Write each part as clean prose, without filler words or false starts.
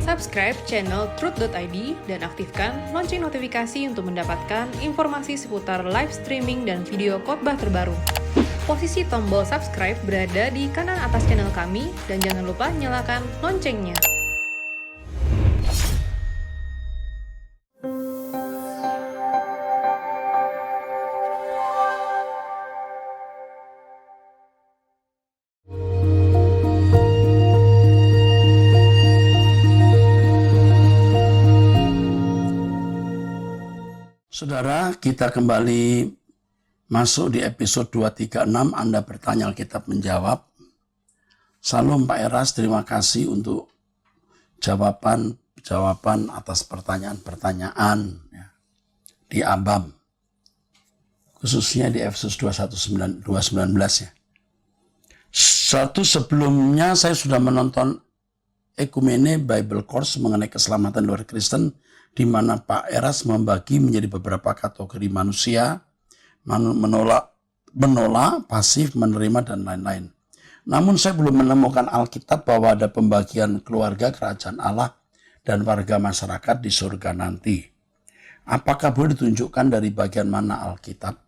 Subscribe channel Truth.id dan aktifkan lonceng notifikasi untuk mendapatkan informasi seputar live streaming dan video khotbah terbaru. Posisi tombol subscribe berada di kanan atas channel kami dan jangan lupa nyalakan loncengnya. Saudara, kita kembali masuk di episode 236, Anda bertanya Alkitab menjawab. Salam Pak Eras, terima kasih untuk jawaban atas pertanyaan-pertanyaan ya, di Abam. Khususnya di Efesus 2:19 ya. Sebelumnya saya sudah menonton Ekumene Bible Course mengenai keselamatan luar Kristen, di mana Pak Eras membagi menjadi beberapa kategori manusia, menolak, pasif, menerima, dan lain-lain. Namun saya belum menemukan Alkitab bahwa ada pembagian keluarga kerajaan Allah dan warga masyarakat di surga nanti. Apakah boleh ditunjukkan dari bagian mana Alkitab?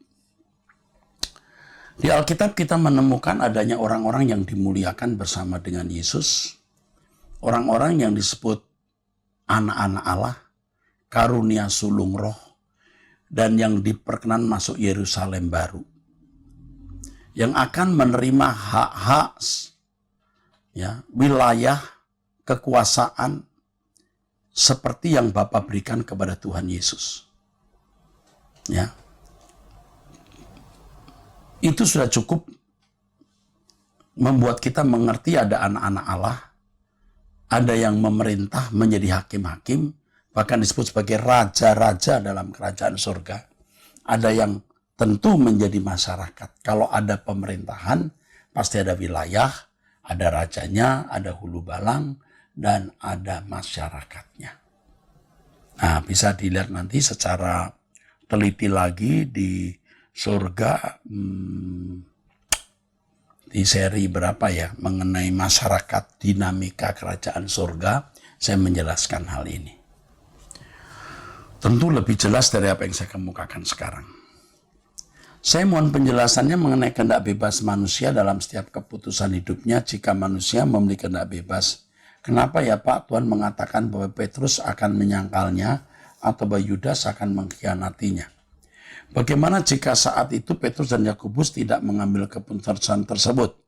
Di Alkitab kita menemukan adanya orang-orang yang dimuliakan bersama dengan Yesus, orang-orang yang disebut anak-anak Allah, karunia sulung roh, dan yang diperkenan masuk Yerusalem baru, yang akan menerima hak-hak ya, wilayah, kekuasaan seperti yang Bapa berikan kepada Tuhan Yesus. Ya. Itu sudah cukup membuat kita mengerti ada anak-anak Allah, ada yang memerintah menjadi hakim-hakim, bahkan disebut sebagai raja-raja dalam kerajaan surga. Ada yang tentu menjadi masyarakat. Kalau ada pemerintahan, pasti ada wilayah, ada rajanya, ada hulu balang, dan ada masyarakatnya. Nah, bisa dilihat nanti secara teliti lagi di surga, di seri berapa ya, mengenai masyarakat, dinamika kerajaan surga, saya menjelaskan hal ini. Tentu lebih jelas dari apa yang saya kemukakan sekarang. Saya mohon penjelasannya mengenai kehendak bebas manusia dalam setiap keputusan hidupnya jika manusia memiliki kehendak bebas. Kenapa ya Pak Tuhan mengatakan bahwa Petrus akan menyangkalnya atau bahwa Yudas akan mengkhianatinya? Bagaimana jika saat itu Petrus dan Yakobus tidak mengambil keputusan tersebut?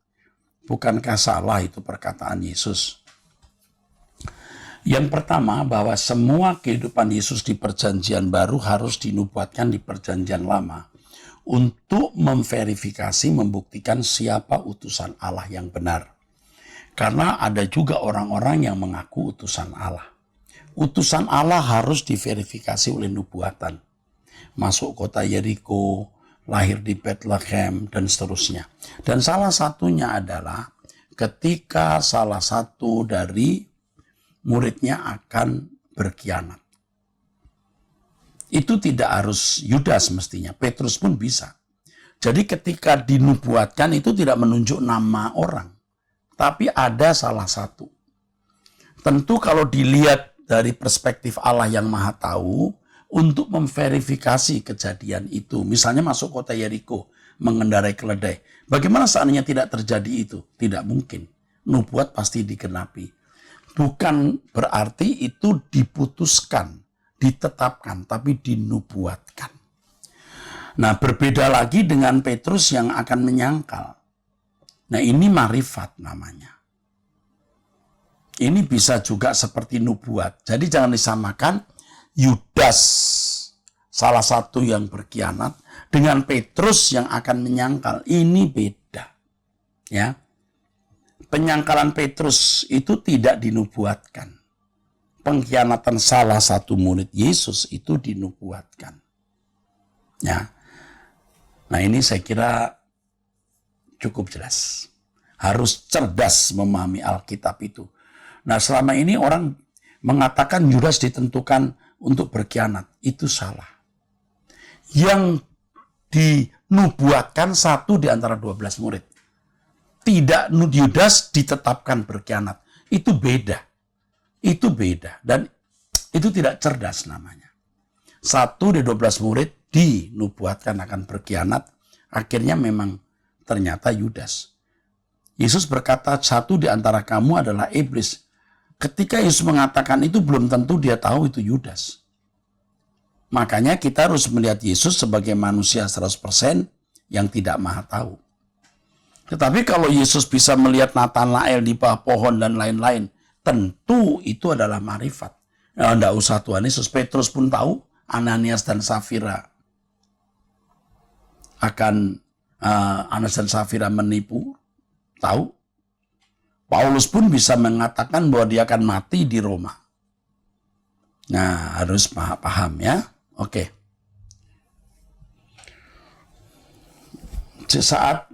Bukankah salah itu perkataan Yesus? Yang pertama, bahwa semua kehidupan Yesus di perjanjian baru harus dinubuatkan di perjanjian lama untuk memverifikasi, membuktikan siapa utusan Allah yang benar. Karena ada juga orang-orang yang mengaku utusan Allah. Utusan Allah harus diverifikasi oleh nubuatan. Masuk kota Yeriko, lahir di Bethlehem, dan seterusnya. Dan salah satunya adalah ketika salah satu dari muridnya akan berkhianat. Itu tidak harus Yudas mestinya, Petrus pun bisa. Jadi ketika dinubuatkan itu tidak menunjuk nama orang, tapi ada salah satu. Tentu kalau dilihat dari perspektif Allah yang Maha Tahu, untuk memverifikasi kejadian itu, misalnya masuk kota Yeriko, mengendarai keledai. Bagaimana seandainya tidak terjadi itu? Tidak mungkin. Nubuat pasti digenapi. Bukan berarti itu diputuskan, ditetapkan, tapi dinubuatkan. Nah, berbeda lagi dengan Petrus yang akan menyangkal. Nah, ini marifat namanya. Ini bisa juga seperti nubuat. Jadi jangan disamakan Yudas, salah satu yang berkhianat, dengan Petrus yang akan menyangkal. Ini beda. Ya. Penyangkalan Petrus itu tidak dinubuatkan. Pengkhianatan salah satu murid Yesus itu dinubuatkan. Ya. Nah, ini saya kira cukup jelas. Harus cerdas memahami Alkitab itu. Nah, selama ini orang mengatakan Yudas ditentukan untuk berkhianat. Itu salah. Yang dinubuatkan satu di antara 12 murid. Tidak Yudas ditetapkan berkhianat. Itu beda. Itu beda. Dan itu tidak cerdas namanya. 1 dari 12 murid dinubuatkan akan berkhianat. Akhirnya memang ternyata Yudas. Yesus berkata, 1 di antara kamu adalah iblis. Ketika Yesus mengatakan itu, belum tentu dia tahu itu Yudas. Makanya kita harus melihat Yesus sebagai manusia 100% yang tidak maha tahu. Tetapi kalau Yesus bisa melihat Nathanael di bawah pohon dan lain-lain, tentu itu adalah marifat. Nah, tidak usah Tuhan Yesus, Petrus pun tahu Ananias dan Safira akan Ananias dan Safira menipu, tahu. Paulus pun bisa mengatakan bahwa dia akan mati di Roma. Nah, harus paham ya. Oke. Saat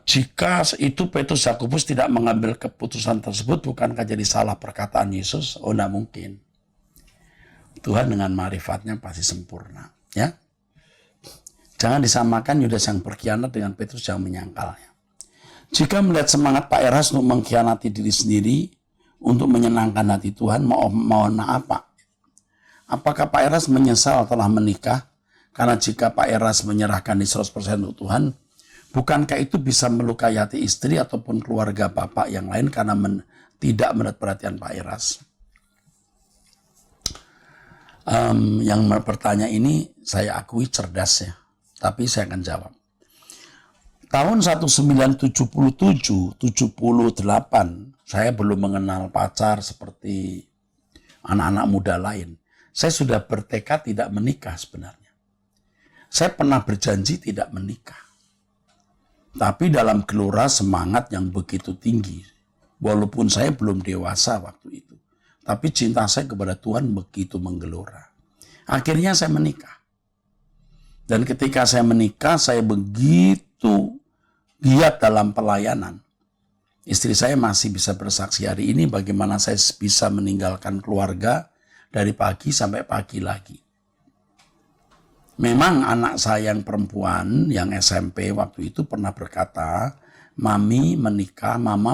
jika itu Petrus Yakobus tidak mengambil keputusan tersebut, bukankah jadi salah perkataan Yesus? Oh, tidak mungkin. Tuhan dengan marifatnya pasti sempurna. Ya, jangan disamakan Yudas yang berkhianat dengan Petrus yang menyangkalnya. Jika melihat semangat Pak Eras untuk mengkhianati diri sendiri untuk menyenangkan hati Tuhan, mohon maaf Pak. Apakah Pak Eras menyesal telah menikah? Karena jika Pak Eras menyerahkan di 100% untuk Tuhan, bukankah itu bisa melukai hati istri ataupun keluarga Bapak yang lain karena tidak mendapat perhatian Pak Eras? Yang bertanya ini saya akui cerdas ya, tapi saya akan jawab. Tahun 1977, 78, saya belum mengenal pacar seperti anak-anak muda lain. Saya sudah bertekad tidak menikah sebenarnya. Saya pernah berjanji tidak menikah. Tapi dalam gelora semangat yang begitu tinggi, walaupun saya belum dewasa waktu itu, tapi cinta saya kepada Tuhan begitu menggelora. Akhirnya saya menikah. Dan ketika saya menikah, saya begitu giat dalam pelayanan. Istri saya masih bisa bersaksi hari ini bagaimana saya bisa meninggalkan keluarga dari pagi sampai pagi lagi. Memang anak saya yang perempuan, yang SMP waktu itu pernah berkata, Mama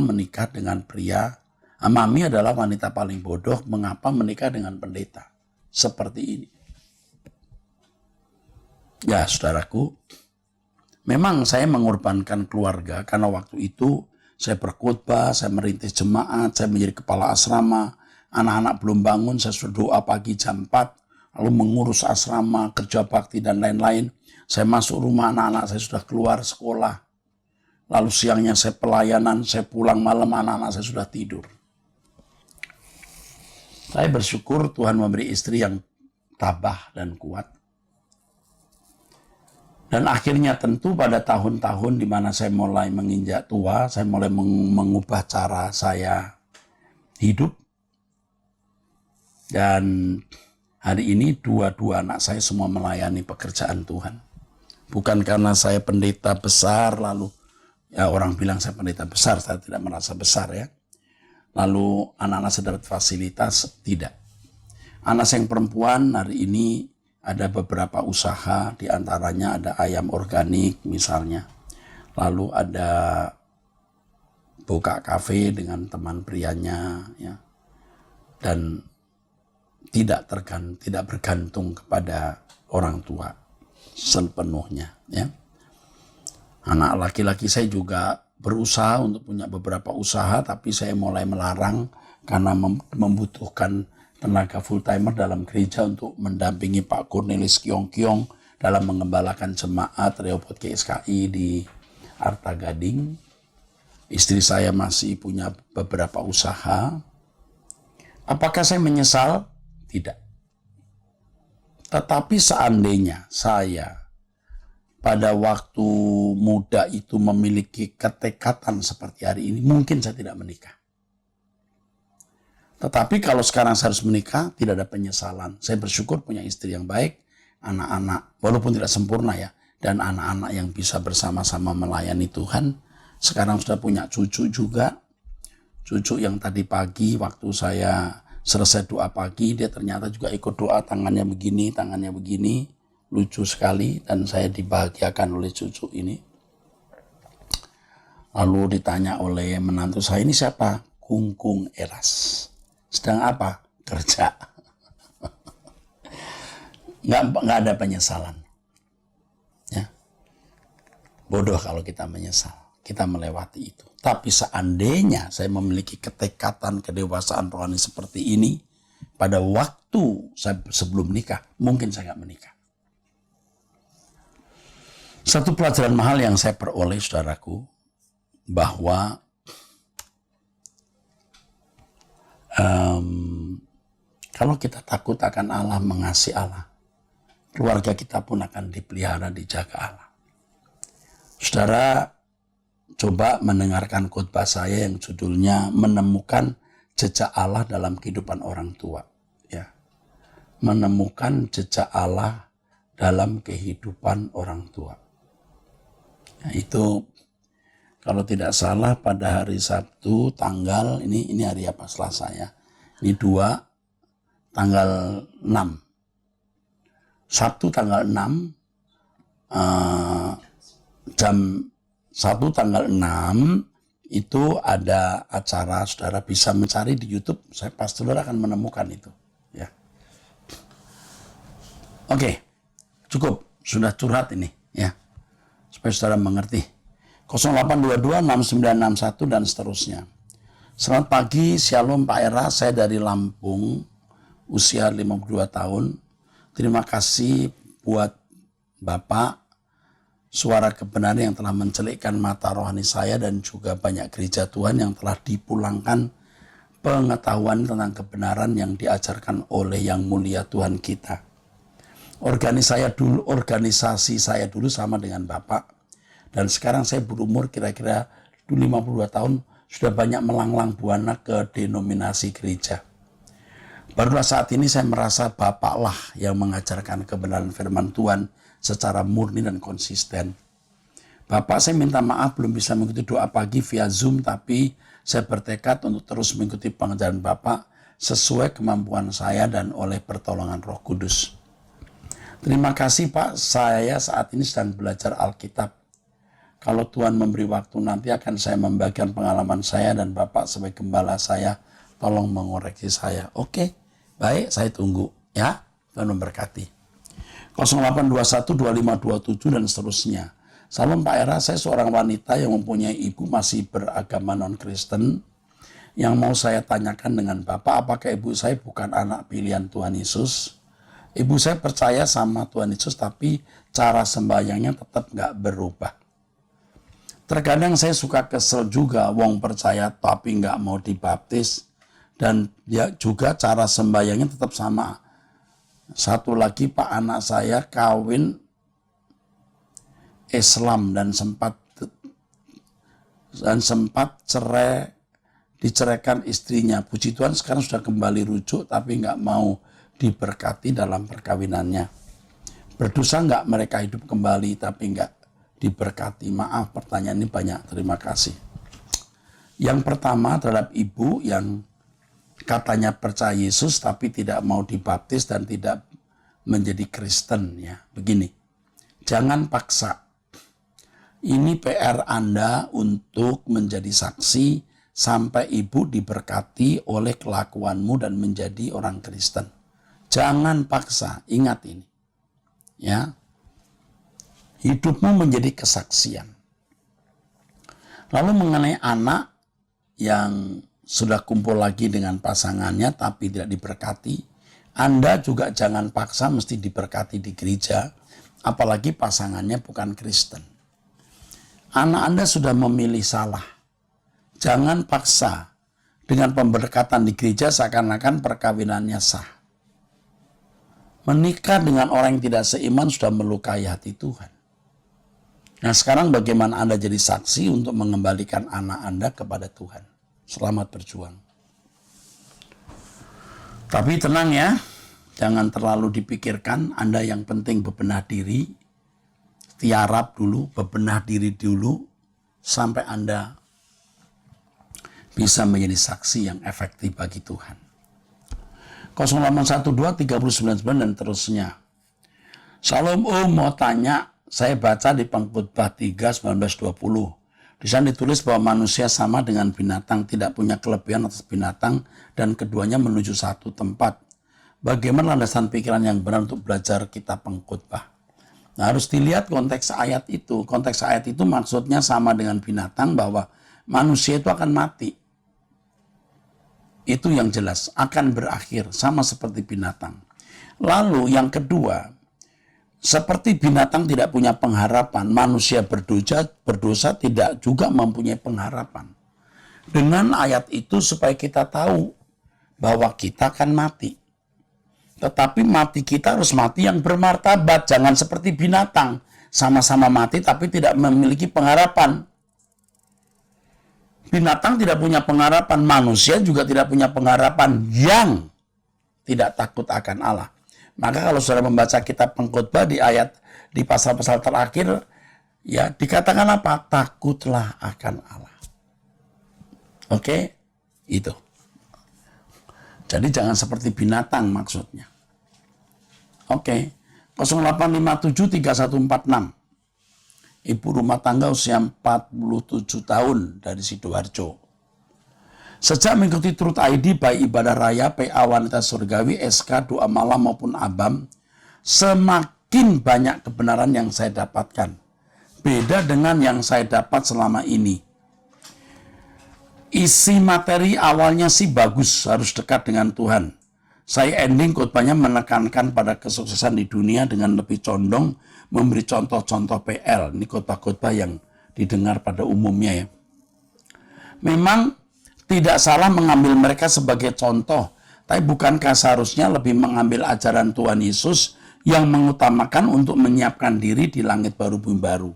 menikah dengan pria. Mami adalah wanita paling bodoh, mengapa menikah dengan pendeta? Seperti ini. Ya, saudaraku, memang saya mengorbankan keluarga karena waktu itu saya berkhotbah, saya merintis jemaat, saya menjadi kepala asrama. Anak-anak belum bangun, saya sudah doa pagi jam 4, lalu mengurus asrama, kerja bakti dan lain-lain. Saya masuk rumah anak-anak, saya sudah keluar sekolah. Lalu siangnya saya pelayanan, saya pulang malam, anak-anak saya sudah tidur. Saya bersyukur Tuhan memberi istri yang tabah dan kuat. Dan akhirnya tentu pada tahun-tahun di mana saya mulai menginjak tua, saya mulai mengubah cara saya hidup. Dan hari ini dua-dua anak saya semua melayani pekerjaan Tuhan. Bukan karena saya pendeta besar, lalu ya orang bilang saya pendeta besar, saya tidak merasa besar ya. Lalu anak-anak saya dapat fasilitas, tidak. Anak saya yang perempuan hari ini ada beberapa usaha, diantaranya ada ayam organik misalnya. Lalu ada buka kafe dengan teman prianya ya. Dan tidak bergantung kepada orang tua sepenuhnya ya. Anak laki-laki saya juga berusaha untuk punya beberapa usaha, tapi saya mulai melarang karena membutuhkan tenaga full timer dalam gereja untuk mendampingi Pak Cornelis Kiong-Kiong dalam mengembalakan jemaat Rehoboth GSKI di Arta Gading. Istri saya masih punya beberapa usaha. Apakah saya menyesal? Tidak. Tetapi seandainya saya pada waktu muda itu memiliki ketekatan seperti hari ini, mungkin saya tidak menikah. Tetapi kalau sekarang saya harus menikah, tidak ada penyesalan. Saya bersyukur punya istri yang baik, anak-anak, walaupun tidak sempurna ya, dan anak-anak yang bisa bersama-sama melayani Tuhan. Sekarang sudah punya cucu juga. Cucu yang tadi pagi waktu saya selesai doa pagi, dia ternyata juga ikut doa, tangannya begini. Lucu sekali, dan saya dibahagiakan oleh cucu ini. Lalu ditanya oleh menantu saya, ini siapa? Kungkung Eras. Sedang apa? Kerja. Nggak ada penyesalan. Ya. Bodoh kalau kita menyesal. Kita melewati itu. Tapi seandainya saya memiliki ketekatan kedewasaan rohani seperti ini, pada waktu saya sebelum nikah, mungkin saya nggak menikah. Satu pelajaran mahal yang saya peroleh, saudaraku, bahwa kalau kita takut akan Allah, mengasihi Allah, keluarga kita pun akan dipelihara, dijaga Allah. Saudara, coba mendengarkan khotbah saya yang judulnya Menemukan Jejak Allah dalam Kehidupan Orang Tua. Ya. Menemukan jejak Allah dalam kehidupan orang tua. Nah, itu kalau tidak salah pada hari Sabtu tanggal, ini hari apa, Selasa ya. Ini 2, tanggal 6. Sabtu tanggal 6, jam 1 tanggal 6, itu ada acara, saudara bisa mencari di YouTube, saya pasti saudara akan menemukan itu. Ya. Oke, cukup, sudah curhat ini ya, supaya saudara mengerti. 0822 6961 dan seterusnya. Selamat pagi, Shalom Pak Era, saya dari Lampung, usia 52 tahun. Terima kasih buat Bapak, suara kebenaran yang telah mencelikkan mata rohani saya dan juga banyak gereja Tuhan yang telah dipulangkan pengetahuan tentang kebenaran yang diajarkan oleh Yang Mulia Tuhan kita. Organisasi saya dulu sama dengan Bapak, dan sekarang saya berumur kira-kira 52 tahun, sudah banyak melanglang buana ke denominasi gereja. Barulah saat ini saya merasa Bapaklah yang mengajarkan kebenaran firman Tuhan secara murni dan konsisten. Bapak, saya minta maaf belum bisa mengikuti doa pagi via Zoom, tapi saya bertekad untuk terus mengikuti pengajaran Bapak sesuai kemampuan saya dan oleh pertolongan Roh Kudus. Terima kasih Pak, saya saat ini sedang belajar Alkitab. Kalau Tuhan memberi waktu nanti akan saya membagikan pengalaman saya dan Bapak sebagai gembala saya, tolong mengoreksi saya. Oke, baik, saya tunggu ya. Tuhan memberkati. 0821 2527 dan seterusnya. Salam Pak Era, saya seorang wanita yang mempunyai ibu masih beragama non-Kristen. Yang mau saya tanyakan dengan Bapak, apakah ibu saya bukan anak pilihan Tuhan Yesus? Ibu saya percaya sama Tuhan Yesus, tapi cara sembahyangnya tetap nggak berubah. Terkadang saya suka kesel juga, wong percaya tapi nggak mau dibaptis. Dan ya juga cara sembahyangnya tetap sama. Satu lagi Pak, anak saya kawin Islam dan sempat diceraikan istrinya. Puji Tuhan sekarang sudah kembali rujuk tapi nggak mau diberkati dalam perkawinannya. Berdosa nggak mereka hidup kembali tapi nggak diberkati? Maaf, pertanyaan ini banyak. Terima kasih. Yang pertama terhadap ibu yang katanya percaya Yesus tapi tidak mau dibaptis dan tidak menjadi Kristen ya. Begini, jangan paksa. Ini PR Anda untuk menjadi saksi sampai ibu diberkati oleh kelakuanmu dan menjadi orang Kristen. Jangan paksa, ingat ini. Ya. Hidupmu menjadi kesaksian. Lalu mengenai anak yang sudah kumpul lagi dengan pasangannya tapi tidak diberkati, Anda juga jangan paksa mesti diberkati di gereja, apalagi pasangannya bukan Kristen. Anak Anda sudah memilih salah. Jangan paksa dengan pemberkatan di gereja seakan-akan perkawinannya sah. Menikah dengan orang yang tidak seiman sudah melukai hati Tuhan. Nah sekarang bagaimana Anda jadi saksi untuk mengembalikan anak Anda kepada Tuhan? Selamat berjuang. Tapi tenang ya, jangan terlalu dipikirkan. Anda yang penting bebenah diri, tiarap dulu, bebenah diri dulu, sampai Anda bisa menjadi saksi yang efektif bagi Tuhan. 0812 399 dan terusnya. Shalom Om, mau tanya, saya baca di Pengkhotbah 3 19-20. Di sana ditulis bahwa manusia sama dengan binatang, tidak punya kelebihan atas binatang, dan keduanya menuju satu tempat. Bagaimana landasan pikiran yang benar untuk belajar kitab pengkhotbah? Nah, harus dilihat konteks ayat itu. Konteks ayat itu maksudnya sama dengan binatang, bahwa manusia itu akan mati. Itu yang jelas, akan berakhir, sama seperti binatang. Lalu yang kedua, seperti binatang tidak punya pengharapan, manusia berdosa tidak juga mempunyai pengharapan. Dengan ayat itu supaya kita tahu bahwa kita akan mati. Tetapi mati kita harus mati yang bermartabat, jangan seperti binatang. Sama-sama mati tapi tidak memiliki pengharapan. Binatang tidak punya pengharapan, manusia juga tidak punya pengharapan yang tidak takut akan Allah. Maka kalau saudara membaca kitab pengkhotbah di pasal-pasal terakhir, ya dikatakan apa? Takutlah akan Allah. Oke? Itu. Jadi jangan seperti binatang maksudnya. Oke. 08573146. Ibu rumah tangga usia 47 tahun dari Sidoarjo. Sejak mengikuti Truth ID, baik ibadah raya, PA Wanita Surgawi, SK, doa malam maupun ABAM, semakin banyak kebenaran yang saya dapatkan. Beda dengan yang saya dapat selama ini. Isi materi awalnya sih bagus, harus dekat dengan Tuhan. Saya ending khotbahnya menekankan pada kesuksesan di dunia dengan lebih condong memberi contoh-contoh PL. Ini khotbah-khotbah yang didengar pada umumnya ya. Memang tidak salah mengambil mereka sebagai contoh, tapi bukankah seharusnya lebih mengambil ajaran Tuhan Yesus yang mengutamakan untuk menyiapkan diri di langit baru bumi baru.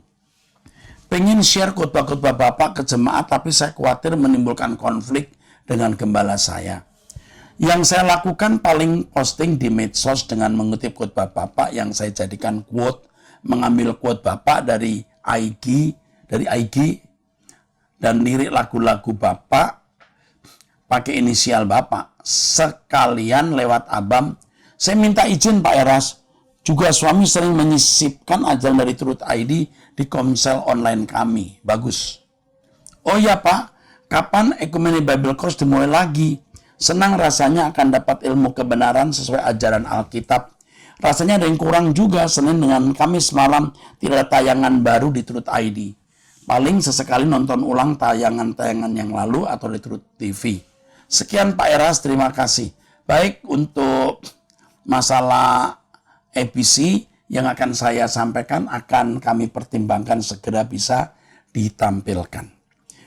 Pengen share khotbah-khotbah Bapak ke jemaat, tapi saya khawatir menimbulkan konflik dengan gembala saya. Yang saya lakukan paling posting di medsos dengan mengutip khotbah Bapak yang saya jadikan quote, mengambil quote Bapak dari IG, dan lirik lagu-lagu Bapak, pakai inisial Bapak, sekalian lewat ABAM. Saya minta izin Pak Eras, juga suami sering menyisipkan ajaran dari Truth ID di komsel online kami. Bagus. Oh ya Pak, kapan Ecumenical Bible Course dimulai lagi? Senang rasanya akan dapat ilmu kebenaran sesuai ajaran Alkitab. Rasanya ada yang kurang juga, Senin dengan Kamis malam tidak ada tayangan baru di Truth ID. Paling sesekali nonton ulang tayangan-tayangan yang lalu atau di Truth TV. Sekian Pak Eras, terima kasih. Baik, untuk masalah ABC yang akan saya sampaikan akan kami pertimbangkan segera bisa ditampilkan.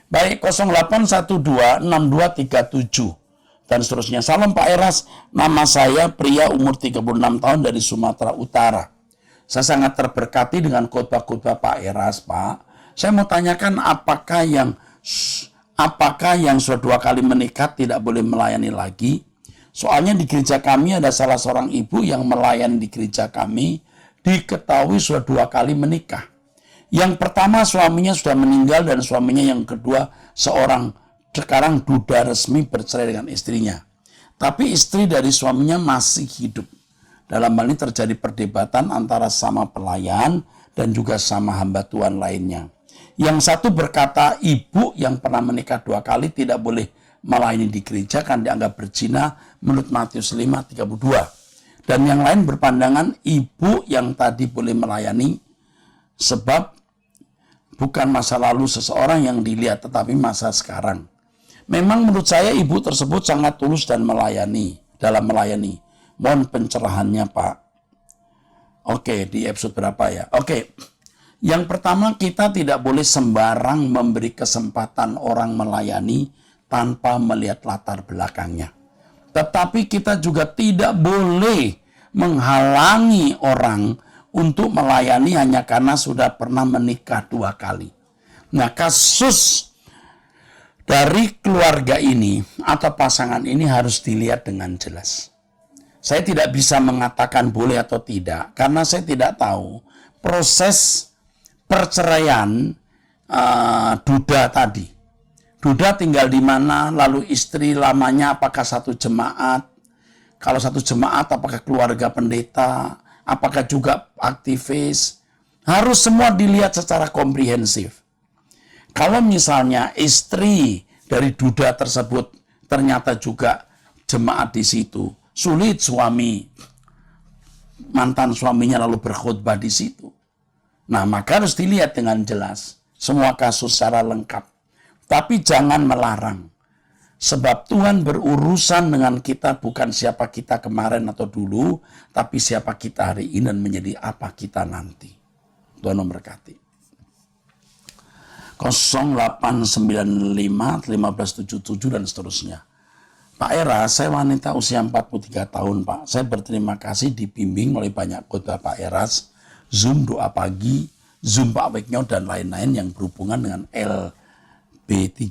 Baik, 08126237 dan seterusnya. Salam Pak Eras, nama saya pria umur 36 tahun dari Sumatera Utara. Saya sangat terberkati dengan khotbah-khotbah Pak Eras, Pak. Saya mau tanyakan apakah yang sudah 2 kali menikah tidak boleh melayani lagi? Soalnya di gereja kami ada salah seorang ibu yang melayani di gereja kami, diketahui sudah 2 kali menikah. Yang pertama suaminya sudah meninggal dan suaminya yang kedua seorang sekarang duda resmi bercerai dengan istrinya. Tapi istri dari suaminya masih hidup. Dalam hal ini terjadi perdebatan antara sama pelayan dan juga sama hamba Tuhan lainnya. Yang satu berkata ibu yang pernah menikah 2 kali tidak boleh melayani di gereja kan dianggap berzina menurut Matius 5:32. Dan yang lain berpandangan ibu yang tadi boleh melayani sebab bukan masa lalu seseorang yang dilihat tetapi masa sekarang. Memang menurut saya ibu tersebut sangat tulus dan dalam melayani. Mohon pencerahannya Pak. Oke, di episode berapa ya? Oke. Yang pertama, kita tidak boleh sembarang memberi kesempatan orang melayani tanpa melihat latar belakangnya. Tetapi kita juga tidak boleh menghalangi orang untuk melayani hanya karena sudah pernah menikah 2 kali. Nah, kasus dari keluarga ini atau pasangan ini harus dilihat dengan jelas. Saya tidak bisa mengatakan boleh atau tidak, karena saya tidak tahu proses perceraian duda tadi. Duda tinggal di mana, lalu istri lamanya apakah satu jemaat? Kalau satu jemaat apakah keluarga pendeta? Apakah juga aktivis? Harus semua dilihat secara komprehensif. Kalau misalnya istri dari duda tersebut ternyata juga jemaat di situ, sulit suami, mantan suaminya lalu berkhutbah di situ. Nah, maka harus dilihat dengan jelas semua kasus secara lengkap. Tapi jangan melarang. Sebab Tuhan berurusan dengan kita bukan siapa kita kemarin atau dulu, tapi siapa kita hari ini dan menjadi apa kita nanti. Tuhan memberkati. 0895 1577 dan seterusnya. Pak Era, saya wanita usia 43 tahun, Pak. Saya berterima kasih dibimbing oleh banyak khotbah Pak Eras, Zoom doa pagi, Zoom Pak Weknyo, dan lain-lain yang berhubungan dengan LB3.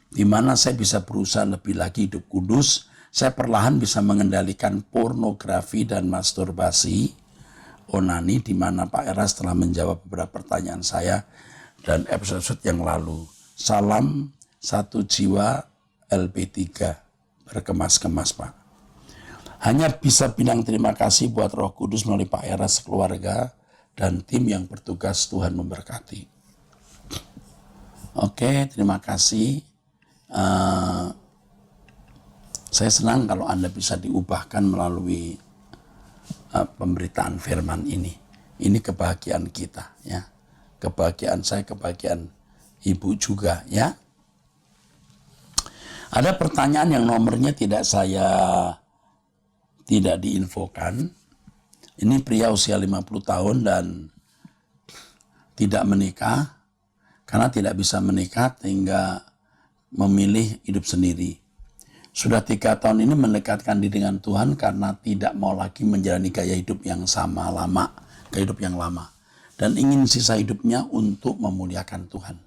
Di mana saya bisa berusaha lebih lagi hidup kudus, saya perlahan bisa mengendalikan pornografi dan masturbasi, onani, di mana Pak Eras telah menjawab beberapa pertanyaan saya dan episode yang lalu. Salam satu jiwa LB3. Berkemas-kemas, Pak. Hanya bisa bilang terima kasih buat Roh Kudus melalui Pak Eras, keluarga, dan tim yang bertugas. Tuhan memberkati. Oke, terima kasih. Saya senang kalau Anda bisa diubahkan melalui pemberitaan firman ini. Ini kebahagiaan kita, ya. Kebahagiaan saya, kebahagiaan Ibu juga, ya. Ada pertanyaan yang nomornya tidak diinfokan. Ini pria usia 50 tahun dan tidak menikah. Karena tidak bisa menikah sehingga memilih hidup sendiri. Sudah 3 tahun ini mendekatkan diri dengan Tuhan karena tidak mau lagi menjalani gaya hidup yang sama lama, gaya hidup yang lama. Dan ingin sisa hidupnya untuk memuliakan Tuhan.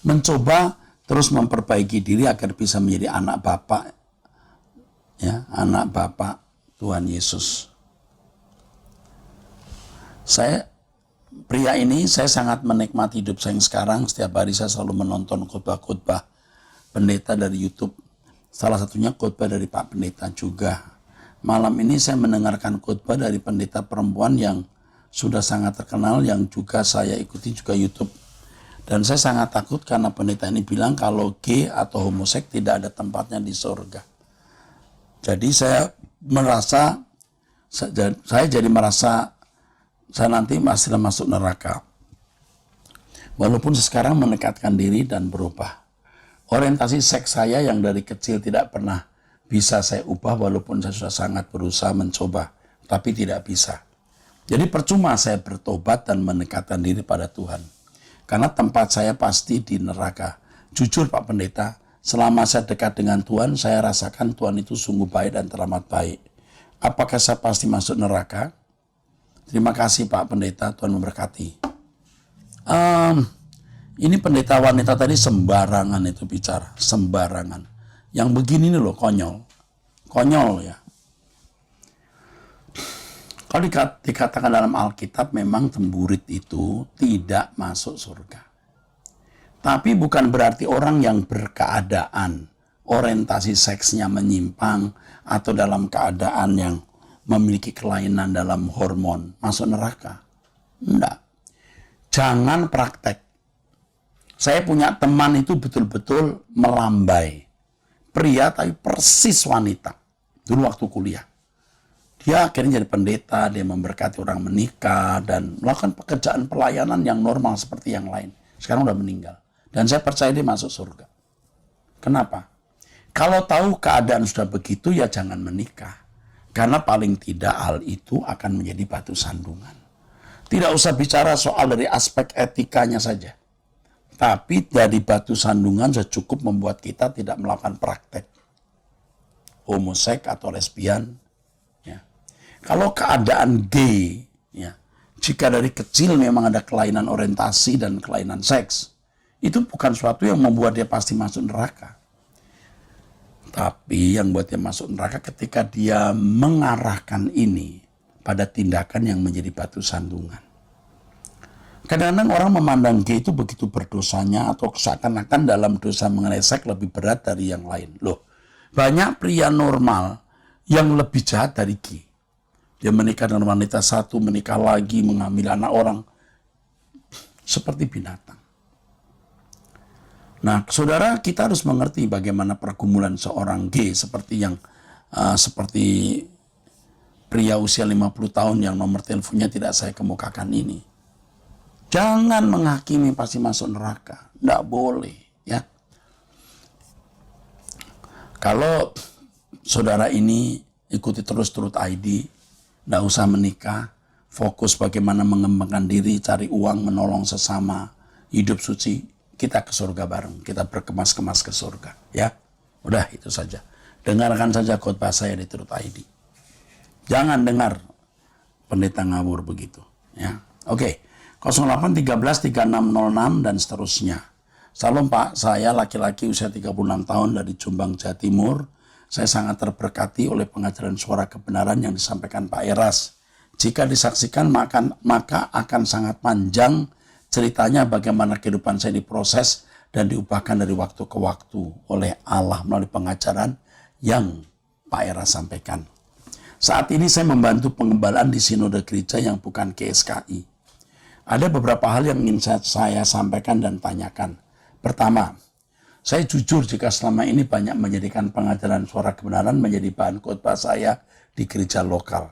Mencoba terus memperbaiki diri agar bisa menjadi anak Bapak, ya, anak Bapak Tuhan Yesus. Pria ini saya sangat menikmati hidup saya yang sekarang. Setiap hari saya selalu menonton khotbah-khotbah pendeta dari YouTube. Salah satunya khotbah dari Pak Pendeta juga. Malam ini saya mendengarkan khotbah dari pendeta perempuan yang sudah sangat terkenal, yang juga saya ikuti juga YouTube. Dan saya sangat takut karena pendeta ini bilang kalau gay atau homoseks tidak ada tempatnya di surga. Jadi saya jadi merasa saya nanti masih masuk neraka. Walaupun sekarang mendekatkan diri dan berubah. Orientasi seks saya yang dari kecil tidak pernah bisa saya ubah walaupun saya sudah sangat berusaha mencoba, tapi tidak bisa. Jadi percuma saya bertobat dan mendekatkan diri pada Tuhan. Karena tempat saya pasti di neraka. Jujur Pak Pendeta, selama saya dekat dengan Tuhan, saya rasakan Tuhan itu sungguh baik dan teramat baik. Apakah saya pasti masuk neraka? Terima kasih Pak Pendeta, Tuhan memberkati. Ini pendeta wanita tadi sembarangan itu bicara, sembarangan. Yang begini nih loh, konyol ya. Kalau dikatakan dalam Alkitab memang cemburit itu tidak masuk surga. Tapi bukan berarti orang yang berkeadaan, orientasi seksnya menyimpang, atau dalam keadaan yang memiliki kelainan dalam hormon, masuk neraka. Enggak. Jangan praktek. Saya punya teman itu betul-betul melambai. Pria tapi persis wanita. Dulu waktu kuliah. Dia akhirnya jadi pendeta, dia memberkati orang menikah, dan melakukan pekerjaan pelayanan yang normal seperti yang lain. Sekarang udah meninggal. Dan saya percaya dia masuk surga. Kenapa? Kalau tahu keadaan sudah begitu, ya jangan menikah. Karena paling tidak hal itu akan menjadi batu sandungan. Tidak usah bicara soal dari aspek etikanya saja. Tapi dari batu sandungan sudah cukup membuat kita tidak melakukan praktek homoseks atau lesbian. Ya. Kalau keadaan gay, ya, jika dari kecil memang ada kelainan orientasi dan kelainan seks, itu bukan suatu yang membuat dia pasti masuk neraka. Tapi yang buat dia masuk neraka ketika dia mengarahkan ini pada tindakan yang menjadi batu sandungan. Kadang-kadang orang memandang gay itu begitu berdosanya atau seakan-akan dalam dosa mengenai seks lebih berat dari yang lain. Loh, banyak pria normal yang lebih jahat dari gay. Dia menikah dengan wanita satu, menikah lagi, mengambil anak orang. Seperti binatang. Nah, saudara, kita harus mengerti bagaimana pergumulan seorang G seperti seperti pria usia 50 tahun yang nomor teleponnya tidak saya kemukakan ini. Jangan menghakimi pasti masuk neraka. Tidak boleh, ya. Kalau saudara ini ikuti terus Truth ID, tidak usah menikah, fokus bagaimana mengembangkan diri, cari uang, menolong sesama, hidup suci, kita ke surga bareng, kita berkemas-kemas ke surga, ya. Udah, itu saja. Dengarkan saja khotbah saya di Truth ID. Jangan dengar pendeta ngawur begitu, ya. Oke, 08133606 dan seterusnya. Salam Pak, saya laki-laki usia 36 tahun dari Jombang, Jawa Timur. Saya sangat terberkati oleh pengajaran suara kebenaran yang disampaikan Pak Eras. Jika disaksikan maka akan sangat panjang ceritanya bagaimana kehidupan saya diproses dan diubahkan dari waktu ke waktu oleh Allah melalui pengajaran yang Pak Eras sampaikan. Saat ini saya membantu pengembalaan di sinode gereja yang bukan GSKI. Ada beberapa hal yang ingin saya sampaikan dan tanyakan. Pertama, saya jujur jika selama ini banyak menjadikan pengajaran suara kebenaran menjadi bahan khotbah saya di gereja lokal.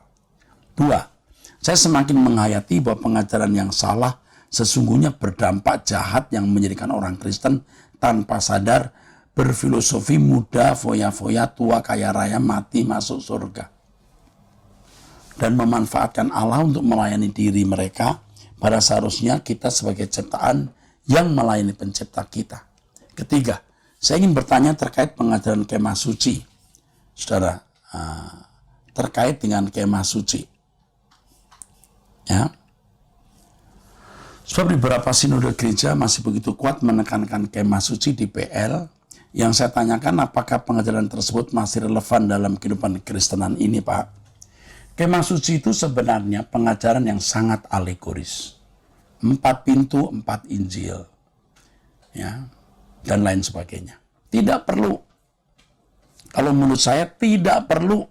2, saya semakin menghayati bahwa pengajaran yang salah sesungguhnya berdampak jahat yang menjadikan orang Kristen tanpa sadar berfilosofi muda, foya-foya, tua, kaya raya, mati, masuk surga. Dan memanfaatkan Allah untuk melayani diri mereka, pada seharusnya kita sebagai ciptaan yang melayani pencipta kita. Ketiga, saya ingin bertanya terkait pengajaran kemah suci. Saudara, terkait dengan kemah suci. Ya. Sebab di beberapa sinode gereja masih begitu kuat menekankan kemah suci di PL. Yang saya tanyakan, apakah pengajaran tersebut masih relevan dalam kehidupan kekristenan ini, Pak? Kemah suci itu sebenarnya pengajaran yang sangat alegoris. 4 pintu, 4 Injil. Ya, dan lain sebagainya. Tidak perlu. Kalau menurut saya tidak perlu.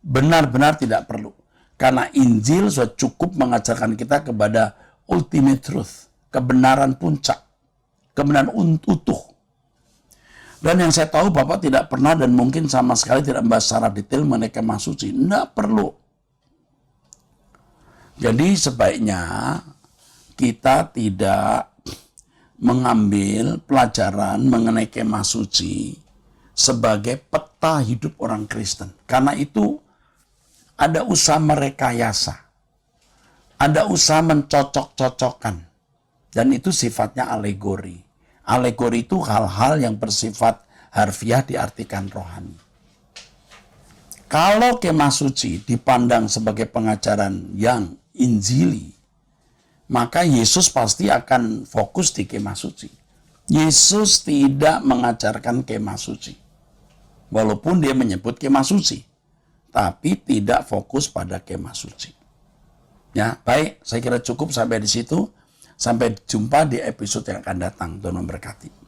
Benar-benar tidak perlu. Karena Injil sudah cukup mengajarkan kita kepada ultimate truth. Kebenaran puncak. Kebenaran utuh. Dan yang saya tahu Bapak tidak pernah dan mungkin sama sekali tidak membahas secara detail mengenai kemah suci. Tidak perlu. Jadi sebaiknya kita tidak mengambil pelajaran mengenai kemah suci sebagai peta hidup orang Kristen. Karena itu ada usaha merekayasa. Ada usaha mencocok-cocokkan. Dan itu sifatnya alegori. Alegori itu hal-hal yang bersifat harfiah diartikan rohani. Kalau kemah suci dipandang sebagai pengajaran yang injili, maka Yesus pasti akan fokus di kemah suci. Yesus tidak mengajarkan kemah suci. Walaupun dia menyebut kemah suci, tapi tidak fokus pada kemah suci. Ya, baik, saya kira cukup sampai di situ. Sampai jumpa di episode yang akan datang. Tuhan memberkati.